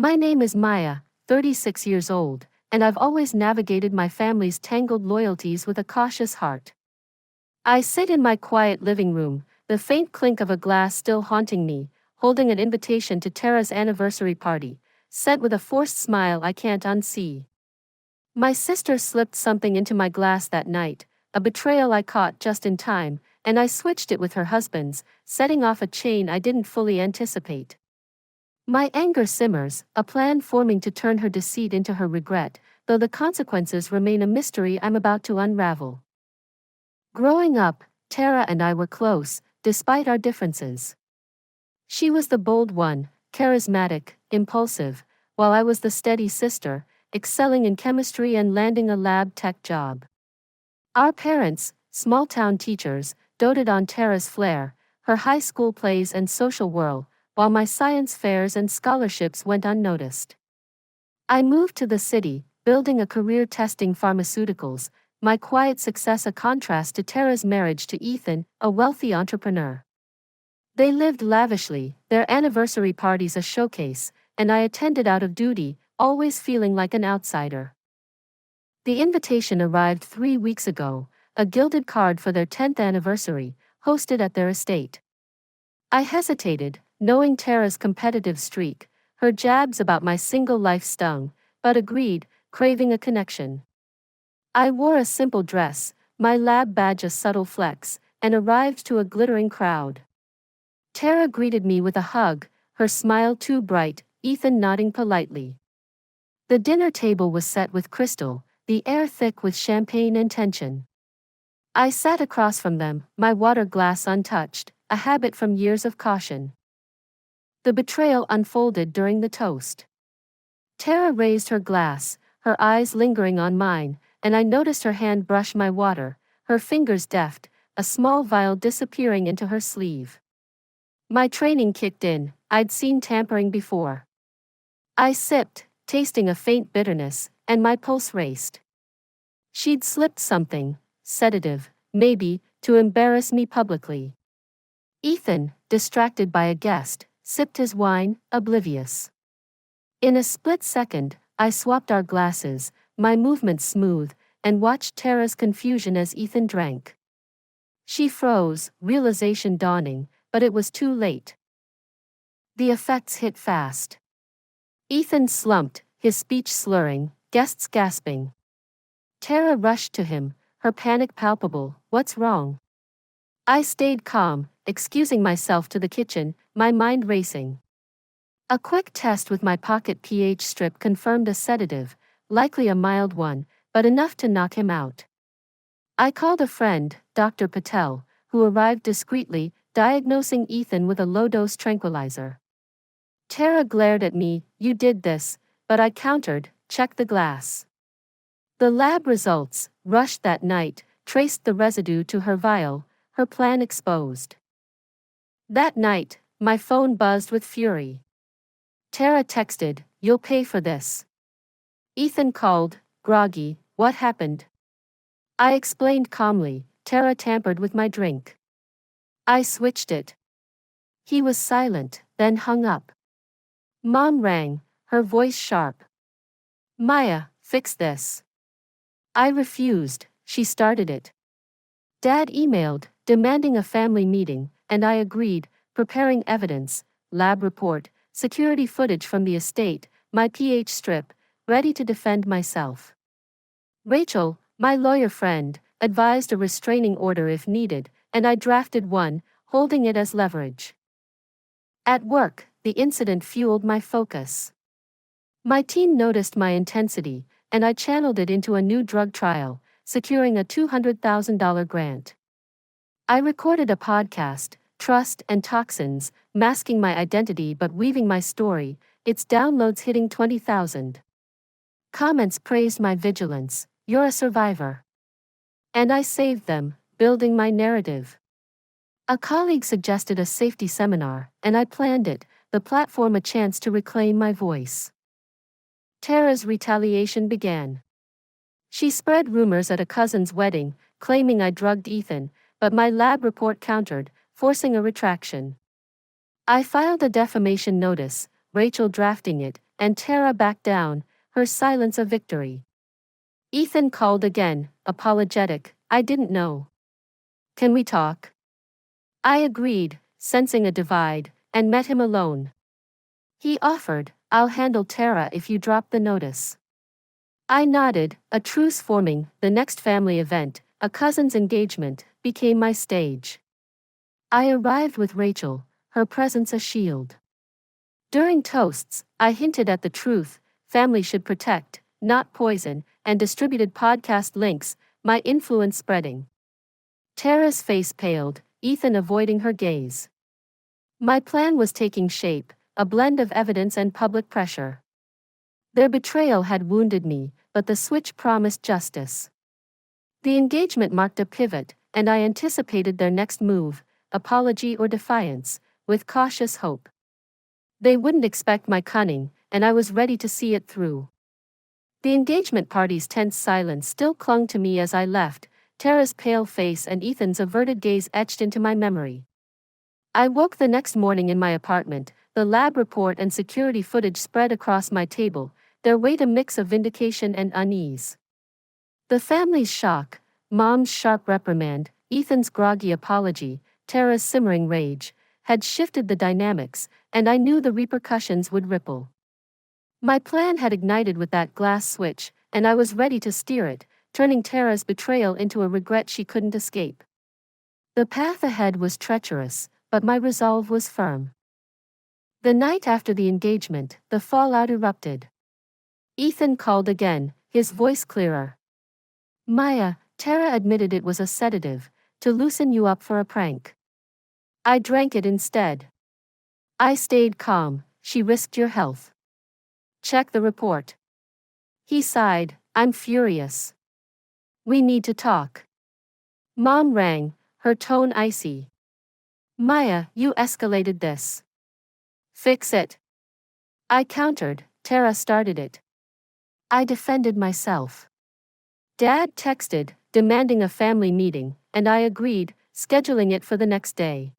My name is Maya, 36 years old, and I've always navigated my family's tangled loyalties with a cautious heart. I sit in my quiet living room, the faint clink of a glass still haunting me, holding an invitation to Tara's anniversary party, set with a forced smile I can't unsee. My sister slipped something into my glass that night, a betrayal I caught just in time, and I switched it with her husband's, setting off a chain I didn't fully anticipate. My anger simmers, a plan forming to turn her deceit into her regret, though the consequences remain a mystery I'm about to unravel. Growing up, Tara and I were close, despite our differences. She was the bold one, charismatic, impulsive, while I was the steady sister, excelling in chemistry and landing a lab tech job. Our parents, small-town teachers, doted on Tara's flair, her high school plays and social whirl, while my science fairs and scholarships went unnoticed. I moved to the city, building a career testing pharmaceuticals, my quiet success a contrast to Tara's marriage to Ethan, a wealthy entrepreneur. They lived lavishly, their anniversary parties a showcase, and I attended out of duty, always feeling like an outsider. The invitation arrived 3 weeks ago, a gilded card for their 10th anniversary, hosted at their estate. I hesitated, knowing Tara's competitive streak, her jabs about my single life stung, but agreed, craving a connection. I wore a simple dress, my lab badge a subtle flex, and arrived to a glittering crowd. Tara greeted me with a hug, her smile too bright, Ethan nodding politely. The dinner table was set with crystal, the air thick with champagne and tension. I sat across from them, my water glass untouched, a habit from years of caution. The betrayal unfolded during the toast. Tara raised her glass, her eyes lingering on mine, and I noticed her hand brush my water, her fingers deft, a small vial disappearing into her sleeve. My training kicked in, I'd seen tampering before. I sipped, tasting a faint bitterness, and my pulse raced. She'd slipped something, sedative, maybe, to embarrass me publicly. Ethan, distracted by a guest, sipped his wine, oblivious. In a split second, I swapped our glasses, my movements smooth, and watched Tara's confusion as Ethan drank. She froze, realization dawning, but it was too late. The effects hit fast. Ethan slumped, his speech slurring, guests gasping. Tara rushed to him, her panic palpable. "What's wrong?" I stayed calm, excusing myself to the kitchen, my mind racing. A quick test with my pocket pH strip confirmed a sedative, likely a mild one, but enough to knock him out. I called a friend, Dr. Patel, who arrived discreetly, diagnosing Ethan with a low-dose tranquilizer. Tara glared at me, "You did this," but I countered, "Check the glass." The lab results, rushed that night, traced the residue to her vial, her plan exposed. That night, my phone buzzed with fury. Tara texted, "You'll pay for this." Ethan called, groggy, "What happened?" I explained calmly, "Tara tampered with my drink. I switched it." He was silent, then hung up. Mom rang, her voice sharp. "Maya, fix this." I refused, she started it. Dad emailed, demanding a family meeting, and I agreed, preparing evidence, lab report, security footage from the estate, my pH strip, ready to defend myself. Rachel, my lawyer friend, advised a restraining order if needed, and I drafted one, holding it as leverage. At work, the incident fueled my focus. My team noticed my intensity, and I channeled it into a new drug trial, securing a $200,000 grant. I recorded a podcast, Trust and Toxins, masking my identity but weaving my story, its downloads hitting 20,000. Comments praised my vigilance, "You're a survivor." And I saved them, building my narrative. A colleague suggested a safety seminar, and I planned it, the platform a chance to reclaim my voice. Tara's retaliation began. She spread rumors at a cousin's wedding, claiming I drugged Ethan, but my lab report countered, forcing a retraction. I filed a defamation notice, Rachel drafting it, and Tara backed down, her silence a victory. Ethan called again, apologetic, I didn't know. Can we talk? I agreed, sensing a divide, and met him alone. He offered, I'll handle Tara if you drop the notice. I nodded, a truce forming. The next family event, a cousin's engagement, became my stage. I arrived with Rachel, her presence a shield. During toasts, I hinted at the truth, family should protect, not poison, and distributed podcast links, my influence spreading. Tara's face paled, Ethan avoiding her gaze. My plan was taking shape, a blend of evidence and public pressure. Their betrayal had wounded me, but the switch promised justice. The engagement marked a pivot, and I anticipated their next move, apology or defiance, with cautious hope. They wouldn't expect my cunning, and I was ready to see it through. The engagement party's tense silence still clung to me as I left, Tara's pale face and Ethan's averted gaze etched into my memory. I woke the next morning in my apartment, the lab report and security footage spread across my table, their weight a mix of vindication and unease. The family's shock, Mom's sharp reprimand, Ethan's groggy apology, Tara's simmering rage, had shifted the dynamics, and I knew the repercussions would ripple. My plan had ignited with that glass switch, and I was ready to steer it, turning Tara's betrayal into a regret she couldn't escape. The path ahead was treacherous, but my resolve was firm. The night after the engagement, the fallout erupted. Ethan called again, his voice clearer. Maya, Tara admitted it was a sedative, to loosen you up for a prank. I drank it instead. I stayed calm, she risked your health. Check the report. He sighed, I'm furious. We need to talk. Mom rang, her tone icy. Maya, you escalated this. Fix it. I countered, Tara started it. I defended myself. Dad texted, demanding a family meeting, and I agreed, scheduling it for the next day.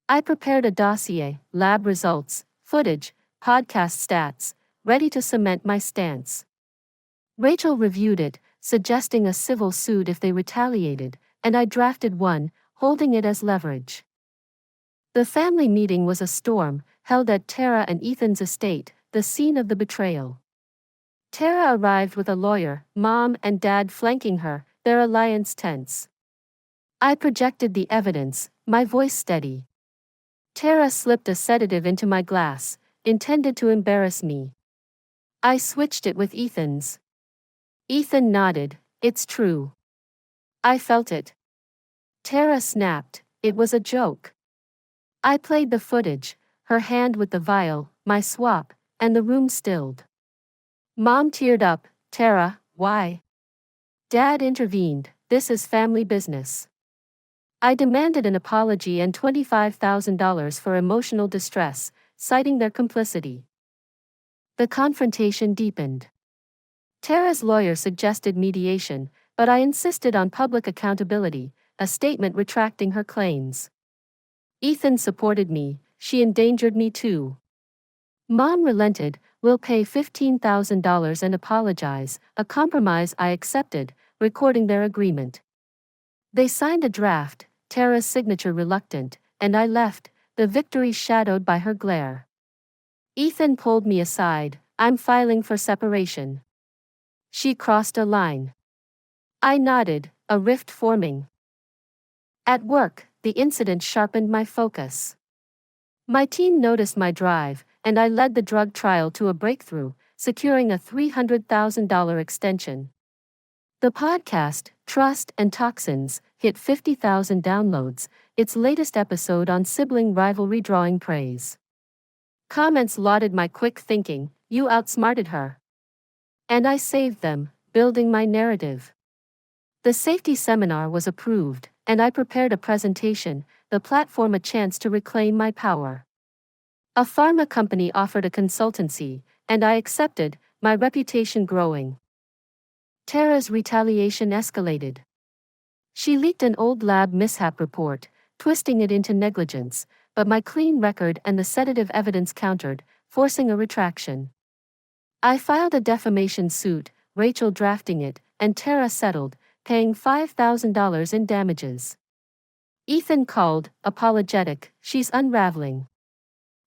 I prepared a dossier, lab results, footage, podcast stats, ready to cement my stance. Rachel reviewed it, suggesting a civil suit if they retaliated, and I drafted one, holding it as leverage. The family meeting was a storm, held at Tara and Ethan's estate, the scene of the betrayal. Tara arrived with a lawyer, Mom and Dad flanking her, their alliance tense. I projected the evidence, my voice steady. Tara slipped a sedative into my glass, intended to embarrass me. I switched it with Ethan's. Ethan nodded, it's true. I felt it. Tara snapped, it was a joke. I played the footage, her hand with the vial, my swap, and the room stilled. Mom teared up, Tara, why? Dad intervened, this is family business. I demanded an apology and $25,000 for emotional distress, citing their complicity. The confrontation deepened. Tara's lawyer suggested mediation, but I insisted on public accountability, a statement retracting her claims. Ethan supported me, she endangered me too. Mom relented, we'll pay $15,000 and apologize, a compromise I accepted, recording their agreement. They signed a draft, Tara's signature reluctant, and I left, the victory shadowed by her glare. Ethan pulled me aside, I'm filing for separation. She crossed a line. I nodded, a rift forming. At work, the incident sharpened my focus. My team noticed my drive, and I led the drug trial to a breakthrough, securing a $300,000 extension. The podcast, Trust and Toxins, hit 50,000 downloads, its latest episode on sibling rivalry drawing praise. Comments lauded my quick thinking, you outsmarted her. And I saved them, building my narrative. The safety seminar was approved, and I prepared a presentation, the platform a chance to reclaim my power. A pharma company offered a consultancy, and I accepted, my reputation growing. Tara's retaliation escalated. She leaked an old lab mishap report, twisting it into negligence, but my clean record and the sedative evidence countered, forcing a retraction. I filed a defamation suit, Rachel drafting it, and Tara settled, paying $5,000 in damages. Ethan called, apologetic, she's unraveling.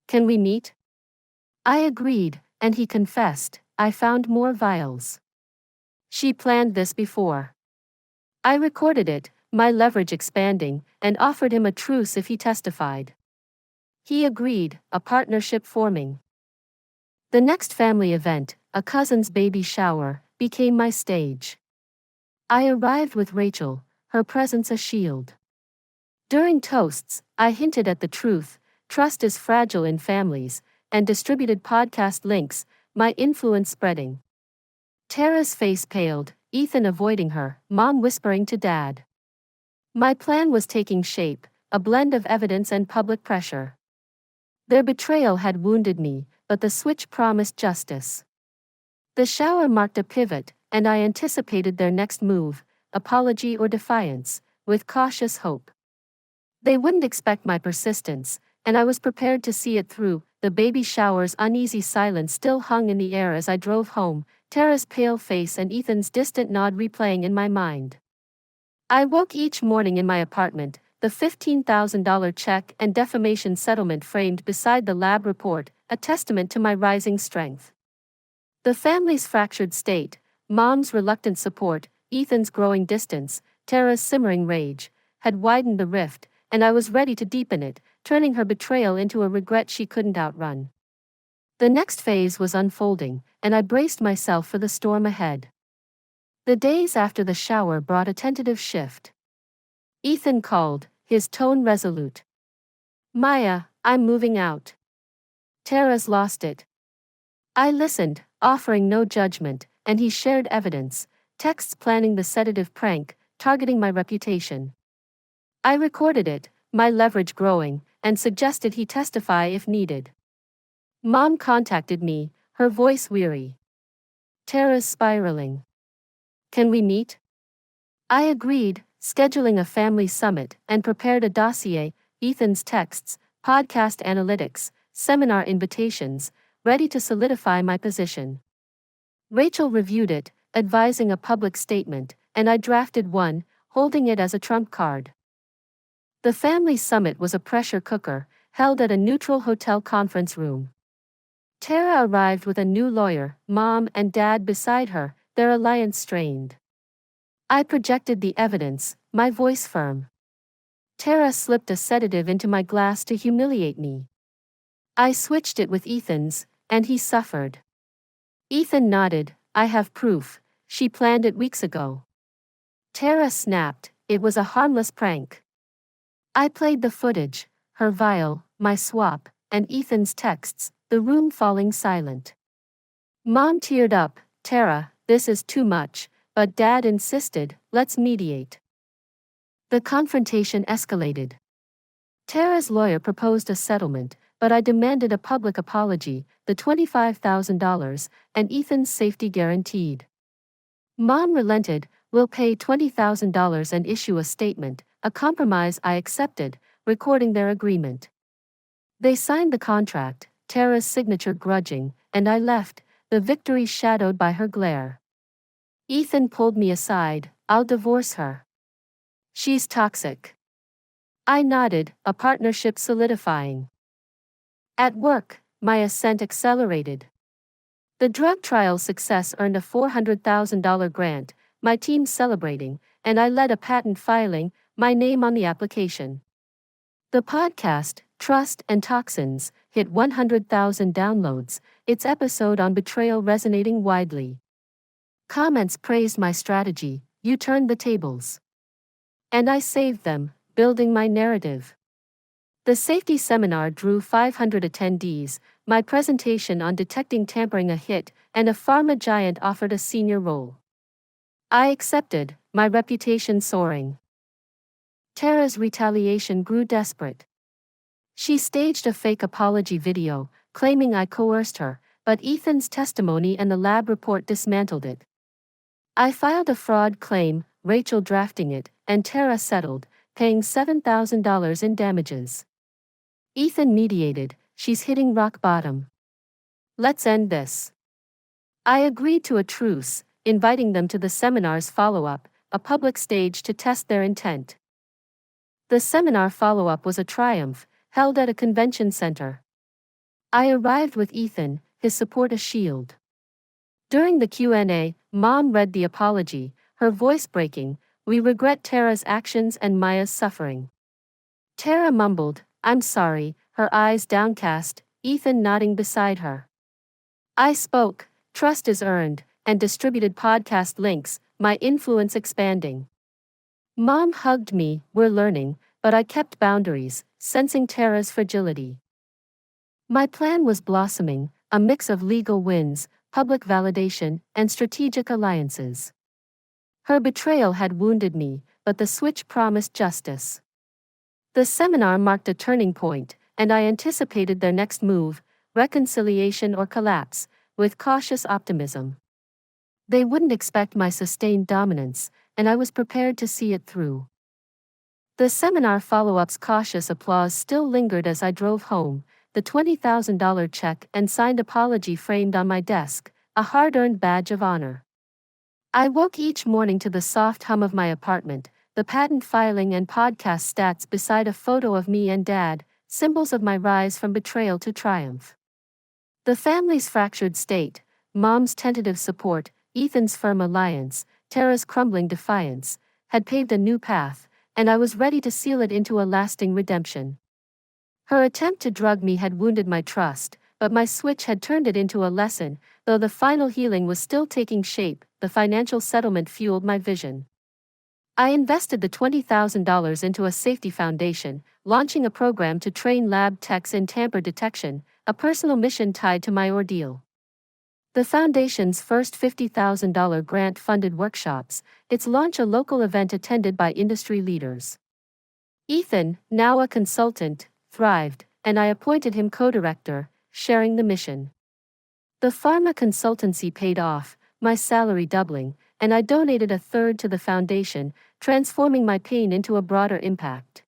Can we meet? I agreed, and he confessed, I found more vials. She planned this before. I recorded it, my leverage expanding, and offered him a truce if he testified. He agreed, a partnership forming. The next family event, a cousin's baby shower, became my stage. I arrived with Rachel, her presence a shield. During toasts, I hinted at the truth, trust is fragile in families, and distributed podcast links, my influence spreading. Tara's face paled, Ethan avoiding her, Mom whispering to Dad. My plan was taking shape, a blend of evidence and public pressure. Their betrayal had wounded me, but the switch promised justice. The shower marked a pivot, and I anticipated their next move, apology or defiance, with cautious hope. They wouldn't expect my persistence, and I was prepared to see it through. The baby shower's uneasy silence still hung in the air as I drove home, Tara's pale face and Ethan's distant nod replaying in my mind. I woke each morning in my apartment, the $15,000 check and defamation settlement framed beside the lab report, a testament to my rising strength. The family's fractured state, Mom's reluctant support, Ethan's growing distance, Tara's simmering rage, had widened the rift, and I was ready to deepen it, turning her betrayal into a regret she couldn't outrun. The next phase was unfolding, and I braced myself for the storm ahead. The days after the shower brought a tentative shift. Ethan called, his tone resolute. Maya, I'm moving out. Tara's lost it. I listened, offering no judgment, and he shared evidence, texts planning the sedative prank, targeting my reputation. I recorded it, my leverage growing, and suggested he testify if needed. Mom contacted me, her voice weary. Tara's spiraling. Can we meet? I agreed, scheduling a family summit, and prepared a dossier, Ethan's texts, podcast analytics, seminar invitations, ready to solidify my position. Rachel reviewed it, advising a public statement, and I drafted one, holding it as a trump card. The family summit was a pressure cooker, held at a neutral hotel conference room. Tara arrived with a new lawyer, Mom and Dad beside her, their alliance strained. I projected the evidence, my voice firm. Tara slipped a sedative into my glass to humiliate me. I switched it with Ethan's, and he suffered. Ethan nodded, I have proof, she planned it weeks ago. Tara snapped, it was a harmless prank. I played the footage, her vial, my swap, and Ethan's texts, the room falling silent. Mom teared up, Tara, this is too much, but Dad insisted, let's mediate. The confrontation escalated. Tara's lawyer proposed a settlement, but I demanded a public apology, the $25,000, and Ethan's safety guaranteed. Mom relented, we'll pay $20,000 and issue a statement, a compromise I accepted, recording their agreement. They signed the contract, Tara's signature grudging, and I left, the victory shadowed by her glare. Ethan pulled me aside, I'll divorce her. She's toxic. I nodded, a partnership solidifying. At work, my ascent accelerated. The drug trial's success earned a $400,000 grant, my team celebrating, and I led a patent filing, my name on the application. The podcast, Trust and Toxins, hit 100,000 downloads, its episode on betrayal resonating widely. Comments praised my strategy, you turned the tables. And I saved them, building my narrative. The safety seminar drew 500 attendees, my presentation on detecting tampering a hit, and a pharma giant offered a senior role. I accepted, my reputation soaring. Tara's retaliation grew desperate. She staged a fake apology video, claiming I coerced her, but Ethan's testimony and the lab report dismantled it. I filed a fraud claim, Rachel drafting it, and Tara settled, paying $7,000 in damages. Ethan mediated, she's hitting rock bottom. Let's end this. I agreed to a truce, inviting them to the seminar's follow-up, a public stage to test their intent. The seminar follow-up was a triumph, held at a convention center. I arrived with Ethan, his support a shield. During the Q&A, Mom read the apology, her voice breaking. "We regret Tara's actions and Maya's suffering." Tara mumbled, "I'm sorry," her eyes downcast, Ethan nodding beside her. I spoke, trust is earned, and distributed podcast links, my influence expanding. Mom hugged me, "We're learning," but I kept boundaries, sensing Tara's fragility. My plan was blossoming, a mix of legal wins, public validation, and strategic alliances. Her betrayal had wounded me, but the switch promised justice. The seminar marked a turning point, and I anticipated their next move, reconciliation or collapse, with cautious optimism. They wouldn't expect my sustained dominance, and I was prepared to see it through. The seminar follow-up's cautious applause still lingered as I drove home, the $20,000 check and signed apology framed on my desk, a hard-earned badge of honor. I woke each morning to the soft hum of my apartment, the patent filing and podcast stats beside a photo of me and Dad, symbols of my rise from betrayal to triumph. The family's fractured state, Mom's tentative support, Ethan's firm alliance, Tara's crumbling defiance, had paved a new path, and I was ready to seal it into a lasting redemption. Her attempt to drug me had wounded my trust, but my switch had turned it into a lesson. Though the final healing was still taking shape, the financial settlement fueled my vision. I invested the $20,000 into a safety foundation, launching a program to train lab techs in tamper detection, a personal mission tied to my ordeal. The foundation's first $50,000 grant-funded workshops, its launch a local event attended by industry leaders. Ethan, now a consultant, thrived, and I appointed him co-director, sharing the mission. The pharma consultancy paid off, my salary doubling, and I donated a third to the foundation, transforming my pain into a broader impact.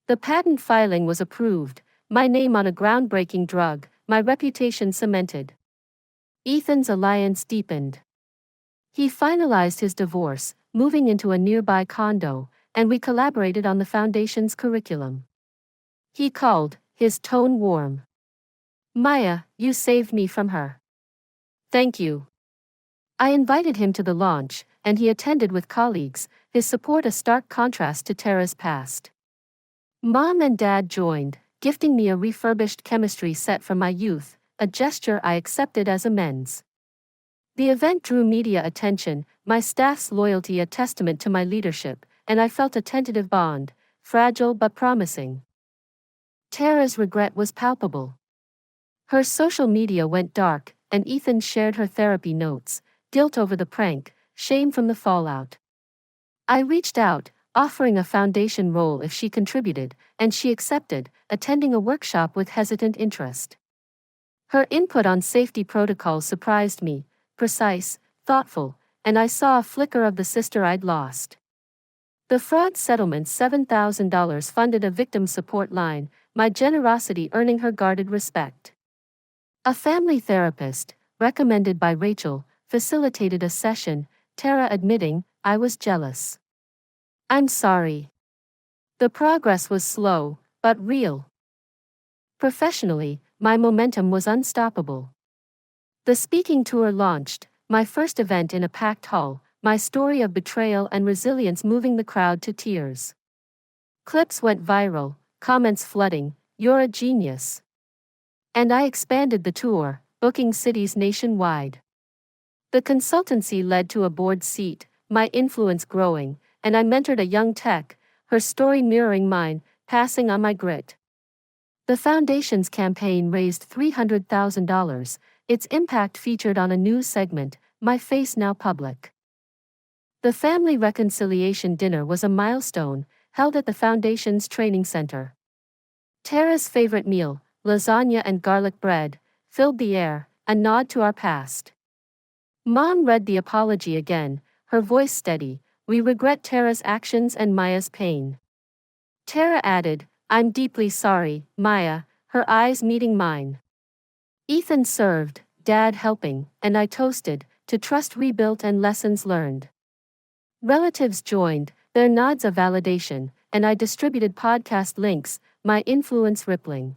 The patent filing was approved, my name on a groundbreaking drug, my reputation cemented. Ethan's alliance deepened. He finalized his divorce, moving into a nearby condo, and we collaborated on the foundation's curriculum. He called, his tone warm. "Maya, you saved me from her." "Thank you." I invited him to the launch, and he attended with colleagues, his support a stark contrast to Tara's past. Mom and Dad joined, gifting me a refurbished chemistry set from my youth, a gesture I accepted as amends. The event drew media attention, my staff's loyalty a testament to my leadership, and I felt a tentative bond, fragile but promising. Tara's regret was palpable. Her social media went dark, and Ethan shared her therapy notes, guilt over the prank, shame from the fallout. I reached out, offering a foundation role if she contributed, and she accepted, attending a workshop with hesitant interest. Her input on safety protocols surprised me, precise, thoughtful, and I saw a flicker of the sister I'd lost. The fraud settlement $7,000 funded a victim support line, my generosity earning her guarded respect. A family therapist, recommended by Rachel, facilitated a session, Tara admitting, "I was jealous." "I'm sorry." The progress was slow, but real. Professionally, my momentum was unstoppable. The speaking tour launched, my first event in a packed hall, my story of betrayal and resilience moving the crowd to tears. Clips went viral, comments flooding, "You're a genius." And I expanded the tour, booking cities nationwide. The consultancy led to a board seat, my influence growing, and I mentored a young tech, her story mirroring mine, passing on my grit. The foundation's campaign raised $300,000, its impact featured on a news segment, my face now public. The family reconciliation dinner was a milestone, held at the foundation's training center. Tara's favorite meal, lasagna and garlic bread, filled the air, a nod to our past. Mom read the apology again, her voice steady, "We regret Tara's actions and Maya's pain." Tara added, "I'm deeply sorry, Maya," her eyes meeting mine. Ethan served, Dad helping, and I toasted, to trust rebuilt and lessons learned. Relatives joined, their nods of validation, and I distributed podcast links, my influence rippling.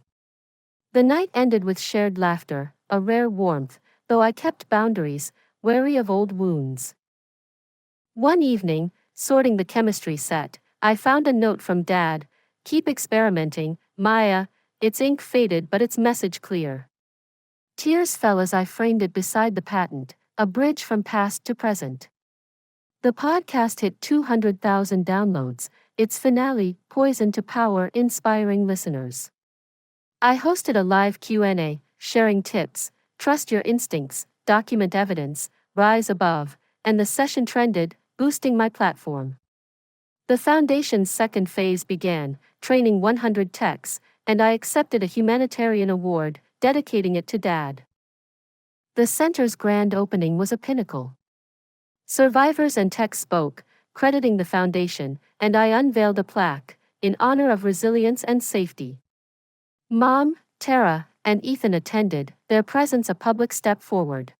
The night ended with shared laughter, a rare warmth, though I kept boundaries, wary of old wounds. One evening, sorting the chemistry set, I found a note from Dad: "Keep experimenting, Maya, its ink faded but its message clear." Tears fell as I framed it beside the patent, a bridge from past to present. The podcast hit 200,000 downloads, its finale, Poison to Power, inspiring listeners. I hosted a live Q&A, sharing tips, trust your instincts, document evidence, rise above, and the session trended, boosting my platform. The foundation's second phase began, training 100 techs, and I accepted a humanitarian award, dedicating it to Dad. The center's grand opening was a pinnacle. Survivors and techs spoke, crediting the foundation, and I unveiled a plaque, in honor of resilience and safety. Mom, Tara, and Ethan attended, their presence a public step forward.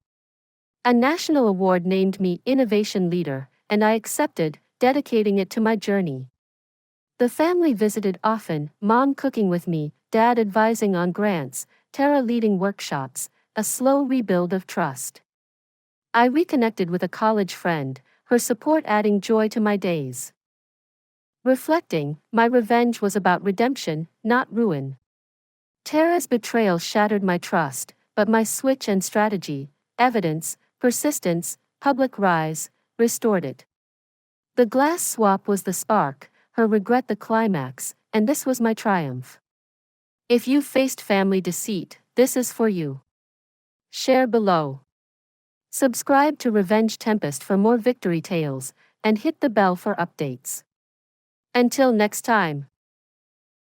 A national award named me Innovation Leader, and I accepted, dedicating it to my journey. The family visited often, Mom cooking with me, Dad advising on grants, Tara leading workshops, a slow rebuild of trust. I reconnected with a college friend, her support adding joy to my days. Reflecting, my revenge was about redemption, not ruin. Tara's betrayal shattered my trust, but my switch and strategy, evidence, persistence, public rise, restored it. The glass swap was the spark, her regret the climax, and this was my triumph. If you faced family deceit, this is for you. Share below. Subscribe to Revenge Tempest for more victory tales, and hit the bell for updates. Until next time.